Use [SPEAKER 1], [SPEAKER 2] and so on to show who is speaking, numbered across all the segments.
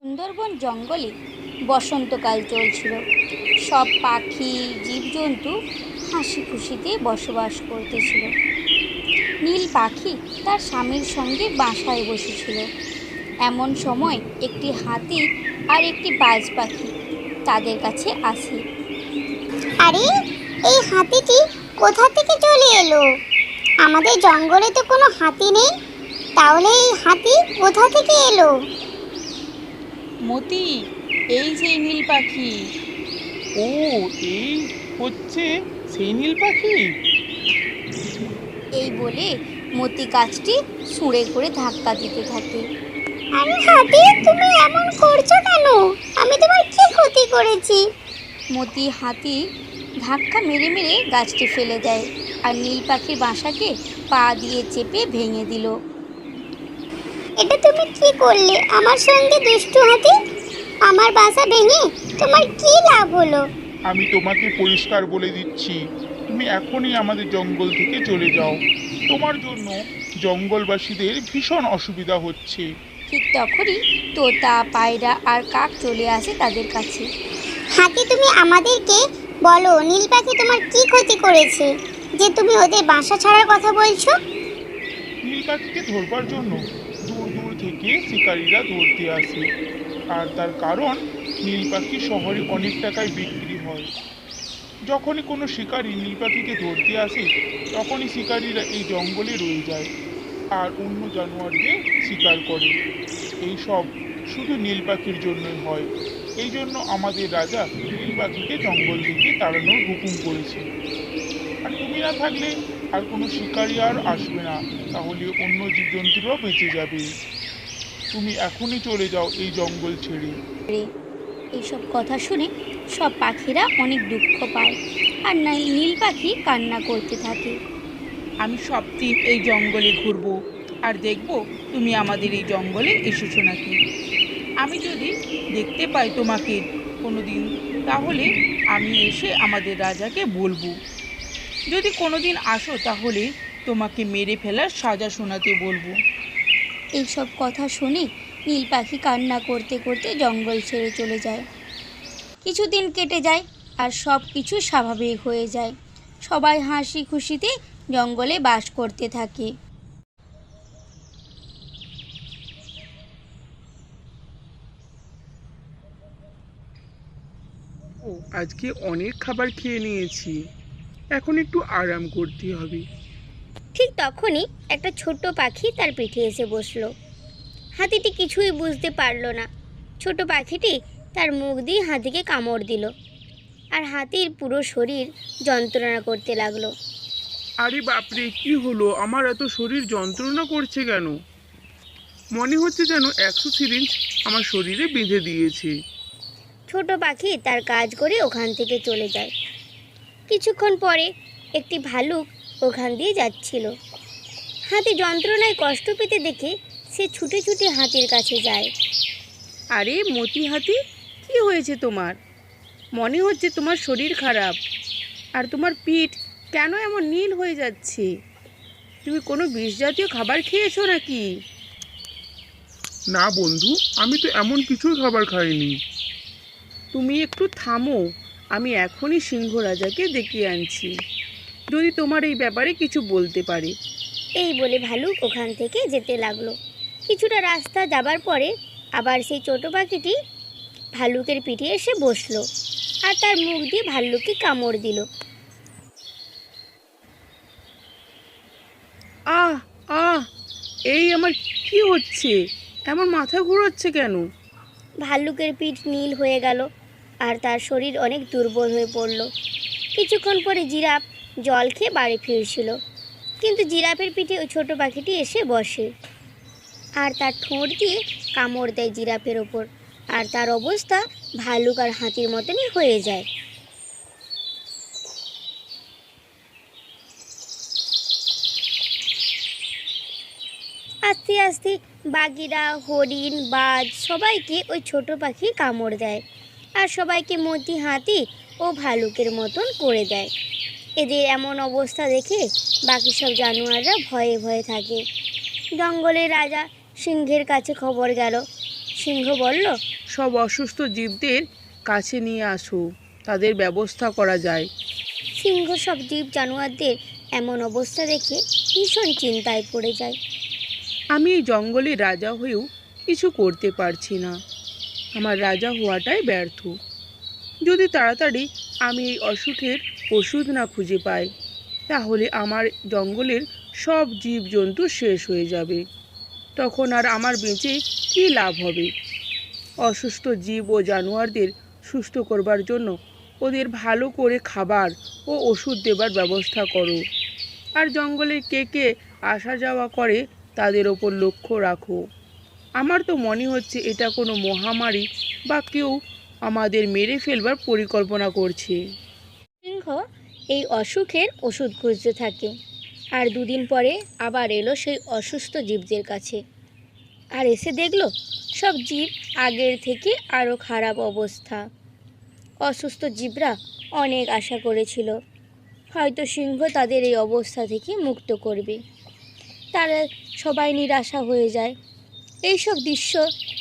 [SPEAKER 1] সুন্দরবন জঙ্গলে বসন্তকাল চলছিল। সব পাখি জীবজন্তু হাসি খুশিতে বসবাস করতেছিল। নীল পাখি তার স্বামীর সঙ্গে বাসায় বসেছিল। এমন সময় একটি হাতি আর একটি বাজ পাখি তাদের কাছে আসে।
[SPEAKER 2] আরে, এই হাতিটি কোথা থেকে চলে এলো? আমাদের জঙ্গলে তো কোনো হাতি নেই, তাহলে এই হাতি কোথা থেকে এলো?
[SPEAKER 3] মতি, এই সেই নীল পাখি।
[SPEAKER 4] ও, এই হচ্ছে সেই নীল পাখি।
[SPEAKER 1] এই বলে মতি গাছটি ছুঁড়ে করে ধাক্কা দিতে থাকে।
[SPEAKER 2] আরে হাতি, তুমি এমন করছো কেন? আমি তোমার কি ক্ষতি করেছি?
[SPEAKER 1] মতি হাতি ধাক্কা মেরে মেরে গাছটি ফেলে দেয় আর নীল পাখির বাসাকে পা দিয়ে চেপে ভেঙে দিল।
[SPEAKER 2] এটা তুমি কি করলে আমার সঙ্গে, দুষ্টু হাতি? আমার বাসা ভেঙে তোমার কি লাভ হলো?
[SPEAKER 4] আমি তোমাকে পরিষ্কার বলে দিচ্ছি, তুমি এখনই আমাদের জঙ্গল থেকে চলে যাও। তোমার জন্য জঙ্গলবাসীদের ভীষণ অসুবিধা হচ্ছে।
[SPEAKER 1] ঠিক তখনই তোতা, পায়রা আর কাক চলে আসে তাদের কাছে।
[SPEAKER 2] হাতি, তুমি আমাদেরকে বলো, নীল পাখি তোমার কি ক্ষতি করেছে যে তুমি ওদের বাসা ছাড়ার কথা বলছো?
[SPEAKER 4] নীল পাখিকে ধরবার জন্য দূর দূর থেকে শিকারীরা ধরতে আসে, আর তার কারণ নীল পাখি শহরে অনেক টাকায় বিক্রি হয়। যখনই কোনো শিকারী নীল পাখিকে ধরতে আসে, তখনই শিকারীরা এই জঙ্গলে রয়ে যায় আর অন্য জানোয়ারদের শিকার করে। এই সব শুধু নীল পাখির জন্যই হয়। এই জন্য আমাদের রাজা নীল পাখিকে জঙ্গল থেকে তাড়ানোর হুকুম করেছে। আর তুমি না থাকলে আর কোনো শিকারী আর আসবে না, তাহলে অন্য জীবজন্তুরাও বেঁচে যাবে। তুমি এখনই চলে যাও এই জঙ্গল ছেড়ে।
[SPEAKER 1] এইসব কথা শুনে সব পাখিরা অনেক দুঃখ পায় আর নীল পাখি কান্না করতে থাকে।
[SPEAKER 3] আমি সব দিন এই জঙ্গলে ঘুরবো আর দেখবো তুমি আমাদের এই জঙ্গলে এসেছো নাকি। আমি যদি দেখতে পাই তোমাকে কোনো দিন, তাহলে আমি এসে আমাদের রাজাকে বলবো। যদি কোনো দিন আসো, তাহলে তোমাকে মেরে ফেলার সাজা শোনাতে বলবো।
[SPEAKER 1] এইসব কথা শুনে নীল পাখি কান্না করতে করতে জঙ্গল ছেড়ে চলে যায়। কিছুদিন কেটে যায় আর সব কিছু স্বাভাবিক হয়ে যায়। সবাই হাসি খুশিতে জঙ্গলে বাস করতে থাকে।
[SPEAKER 5] আজকে অনেক খাবার খেয়ে নিয়েছি, এখন একটু আরাম করতে হবে।
[SPEAKER 2] ঠিক তখনই একটা ছোট্ট পাখি তার পিঠে এসে বসলো। হাতিটি কিছুই বুঝতে পারলো না। ছোট পাখিটি তার মুখ দিয়ে হাতিকে কামড় দিল, আর হাতির পুরো শরীর যন্ত্রণা করতে লাগলো।
[SPEAKER 5] আরে বাপরে, কি হলো? আমার এত শরীর যন্ত্রণা করছে কেন? মনে হচ্ছে যেন 100 সিরিঞ্জ আমার শরীরে বেঁধে দিয়েছে।
[SPEAKER 2] ছোট পাখি তার কাজ করে ওখান থেকে চলে যায়। কিছুক্ষণ পরে একটি ভালুক ওখান দিয়ে যাচ্ছিল। হাতি যন্ত্রণায় কষ্ট পেতে দেখে সে ছুটে ছুটে হাতির কাছে যায়।
[SPEAKER 3] আরে মতি হাতি, কি হয়েছে তোমার? মনে হচ্ছে তোমার শরীর খারাপ, আর তোমার পিঠ কেন এমন নীল হয়ে যাচ্ছে? তুমি কোনো বিষ জাতীয় খাবার খেয়েছো নাকি?
[SPEAKER 5] না বন্ধু, আমি তো এমন কিছুই খাবার খাইনি।
[SPEAKER 3] তুমি একটু থামো, আমি এখনই সিংহ রাজাকে ডেকে আনছি, যদি তোমার এই ব্যাপারে কিছু বলতে পারে।
[SPEAKER 2] এই বলে ভালুক ওখান থেকে যেতে লাগলো। কিছুটা রাস্তা যাবার পরে আবার সেই ছোট পাখিটি ভালুকের পিঠে এসে বসলো আর তার মুখ দিয়ে ভাল্লুককে কামড় দিল।
[SPEAKER 3] আহ আহ, এই আমার কি হচ্ছে? এমন মাথা ঘুরোচ্ছে কেন?
[SPEAKER 2] ভাল্লুকের পিঠ নীল হয়ে গেল আর তার শরীর অনেক দুর্বল হয়ে পড়ল। কিছুক্ষণ পরে জিরাফ জল খেয়ে বাড়ি ফিরছিল, কিন্তু জিরাফের পিঠে ওই ছোট পাখিটি এসে বসে আর তার ঠোঁট দিয়ে কামড় দেয় জিরাফের ওপর, আর তার অবস্থা ভাল্লুক আর হাতির মতনই হয়ে যায়। আস্তে আস্তে বাঘিরা, হরিণ, বাজ সবাইকে ওই ছোট পাখি কামড় দেয় আর সবাইকে মতি হাতি ও ভালুকের মতন করে দেয়। এদের এমন অবস্থা দেখে বাকি সব জানোয়াররা ভয়ে ভয়ে থাকে। জঙ্গলের রাজা সিংহের কাছে খবর গেল। সিংহ বলল,
[SPEAKER 3] সব অসুস্থ জীবদের কাছে নিয়ে আসো, তাদের ব্যবস্থা করা যায়।
[SPEAKER 2] সিংহ সব জীব জানোয়ারদের এমন অবস্থা দেখে ভীষণ চিন্তায় পড়ে যায়।
[SPEAKER 3] আমি এই জঙ্গলে রাজা হয়েও কিছু করতে পারছি না, আমার রাজা হওয়াটাই ব্যর্থ। যদি তাড়াতাড়ি আমি এই অসুখের ওষুধ না খুঁজে পাই, তাহলে আমার জঙ্গলের সব জীবজন্তু শেষ হয়ে যাবে। তখন আর আমার বেঁচে কী লাভ হবে? অসুস্থ জীব ও জানোয়ারদের সুস্থ করবার জন্য ওদের ভালো করে খাবার ও ওষুধ দেবার ব্যবস্থা করো। আর জঙ্গলে কে কে আসা যাওয়া করে তাদের ওপর লক্ষ্য রাখো। আমার তো মনে হচ্ছে এটা কোনো মহামারী বা কেউ আমাদের মেরে ফেলবার পরিকল্পনা করছে।
[SPEAKER 2] সিংহ এই অসুখের ওষুধ খুঁজতে থাকে, আর দুদিন পরে আবার এলো সেই অসুস্থ জীবদের কাছে। আর এসে দেখলো সব জীব আগের থেকে আরও খারাপ অবস্থা। অসুস্থ জীবরা অনেক আশা করেছিল হয়তো সিংহ তাদের এই অবস্থা থেকে মুক্ত করবে। তারা সবাই নিরাশা হয়ে যায়। এইসব দৃশ্য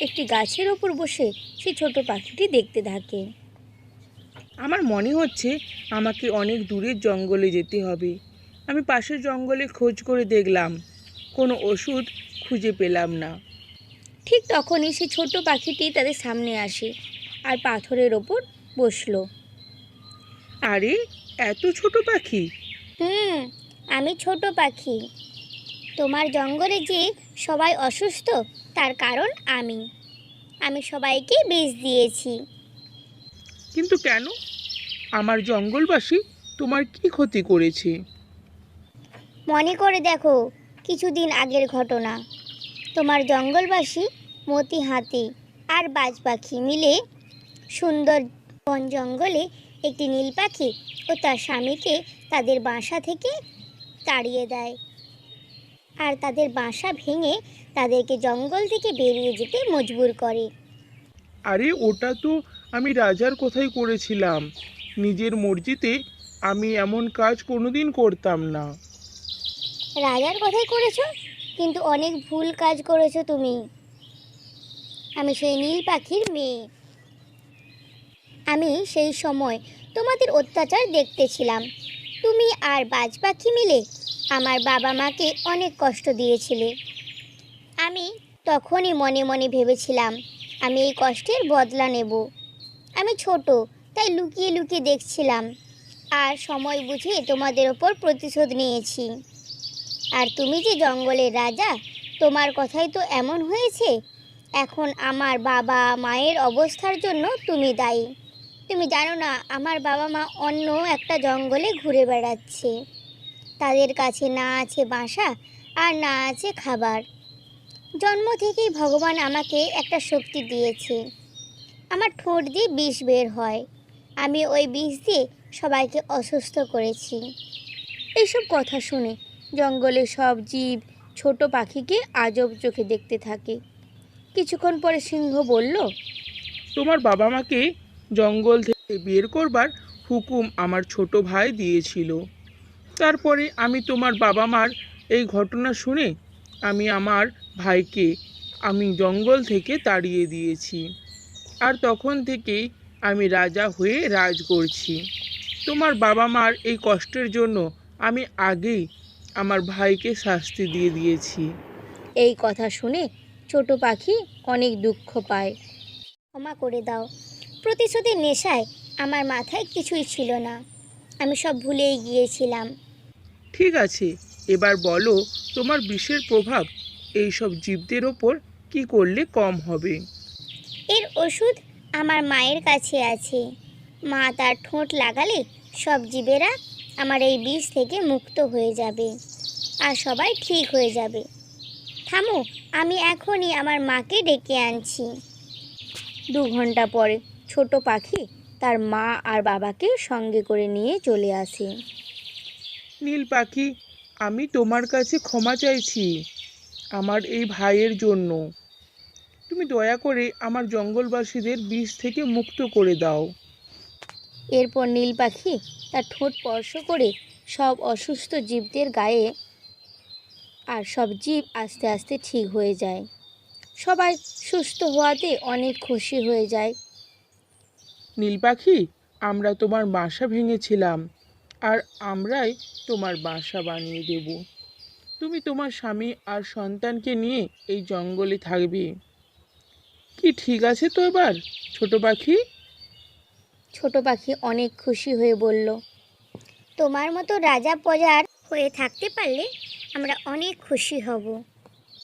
[SPEAKER 2] একটি গাছের ওপর বসে সেই ছোট পাখিটি দেখতে থাকে।
[SPEAKER 3] আমার মনে হচ্ছে আমাকে অনেক দূরের জঙ্গলে যেতে হবে। আমি পাশের জঙ্গলে খোঁজ করে দেখলাম, কোনো ওষুধ খুঁজে পেলাম না।
[SPEAKER 2] ঠিক তখনই সেই ছোট পাখিটি তাদের সামনে আসে আর পাথরের ওপর বসলো।
[SPEAKER 3] আরে, এত ছোট পাখি!
[SPEAKER 2] আমি ছোট পাখি। তোমার জঙ্গলে যে সবাই অসুস্থ তার কারণ আমি সবাইকে বিষ দিয়েছি।
[SPEAKER 3] কিন্তু কেন? আমার জঙ্গলবাসী তোমার কি ক্ষতি করেছে?
[SPEAKER 2] মনে করে দেখো কিছুদিন আগের ঘটনা। তোমার জঙ্গলবাসী মতি হাতি আর বাজ পাখি মিলে সুন্দর বন জঙ্গলে একটি নীল পাখি ও তার স্বামীকে তাদের বাসা থেকে তাড়িয়ে দেয়, আর তাদের বাসা ভেঙে তাদেরকে জঙ্গল থেকে বেরিয়ে যেতে মজবুর করে।
[SPEAKER 5] আরে, ওটা তো আমি রাজার কথাই করেছিলাম। নিজের মর্জিতে আমি এমন কাজ কোনোদিন করতাম না।
[SPEAKER 2] রাজার কথাই করেছো, কিন্তু অনেক ভুল কাজ করেছো তুমি। আমি সেই নীল পাখির মেয়ে। আমি সেই সময় তোমাদের অত্যাচার দেখতেছিলাম। তুমি আর বাজ পাখি মিলে আমার বাবা মাকে অনেক কষ্ট দিয়েছিলে। আমি তখনই মনে মনে ভেবেছিলাম আমি এই কষ্টের বদলা নেব। আমি ছোট, তাই লুকিয়ে লুকিয়ে দেখছিলাম, আর সময় বুঝে তোমাদের ওপর প্রতিশোধ নিয়েছি। আর তুমি যে জঙ্গলের রাজা, তোমার কথাই তো এমন হয়েছে। এখন আমার বাবা মায়ের অবস্থার জন্য তুমি দায়ী। তুমি জানো না আমার বাবা মা অন্য একটা জঙ্গলে ঘুরে বেড়াচ্ছে। তাদের কাছে না আছে বাসা আর না আছে খাবার। জন্ম থেকেই ভগবান আমাকে একটা শক্তি দিয়েছে। আমার ঠোঁট দিয়ে বিষ বের হয়। আমি ওই বিষ দিয়ে সবাইকে অসুস্থ করেছি। এইসব কথা শুনে জঙ্গলের সব জীব ছোট পাখিকে আজব চোখে দেখতে থাকে। কিছুক্ষণ পরে সিংহ বলল,
[SPEAKER 3] তোমার বাবা মাকে জঙ্গল থেকে বের করবার হুকুম আমার ছোট ভাই দিয়েছিল। তারপরে আমি তোমার বাবা মার এই ঘটনা শুনে আমার ভাইকে জঙ্গল থেকে তাড়িয়ে দিয়েছি। আর তখন থেকেই আমি রাজা হয়ে রাজ করছি। তোমার বাবা মার এই কষ্টের জন্য আমি আগেই আমার ভাইকে শাস্তি দিয়ে দিয়েছি।
[SPEAKER 2] এই কথা শুনে ছোট পাখি অনেক দুঃখ পায়। ক্ষমা করে দাও। প্রতিশোধের নেশায় আমার মাথায় কিছুই ছিল না। আমি সব ভুলেই গিয়েছিলাম।
[SPEAKER 3] ঠিক আছে, এবার বলো তোমার বিষের প্রভাব এই সব জীবদের ওপর কি করলে কম হবে?
[SPEAKER 2] এর ওষুধ আমার মায়ের কাছে আছে। মা তার ঠোঁট লাগালে সব জীবেরা আমার এই বিষ থেকে মুক্ত হয়ে যাবে আর সবাই ঠিক হয়ে যাবে। থামো, আমি এখনই আমার মাকে ডেকে আনছি। 2 ঘন্টা পরে ছোট পাখি তার মা আর বাবাকে সঙ্গে করে নিয়ে চলে আসে।
[SPEAKER 3] নীল পাখি, আমি তোমার কাছে ক্ষমা চাইছি আমার এই ভাইয়ের জন্য। তুমি দয়া করে আমার জঙ্গলবাসীদের বিষ থেকে মুক্ত করে দাও।
[SPEAKER 2] এরপর নীল পাখি তার ঠোঁট স্পর্শ করে সব অসুস্থ জীবদের গায়ে, আর সব জীব আস্তে আস্তে ঠিক হয়ে যায়। সবাই সুস্থ হওয়াতে অনেক খুশি হয়ে যায়।
[SPEAKER 5] নীল পাখি, আমরা তোমার বাসা ভেঙেছিলাম, আর আমরাই তোমার বাসা বানিয়ে দেব। তুমি তোমার স্বামী আর সন্তানকে নিয়ে এই জঙ্গলে থাকবে। কি ঠিক আছে তো এবার, ছোট পাখি?
[SPEAKER 2] ছোট পাখি অনেক খুশি হয়ে বলল, তোমার মতো রাজা প্রজার হয়ে থাকতে পারলে আমরা অনেক খুশি হব।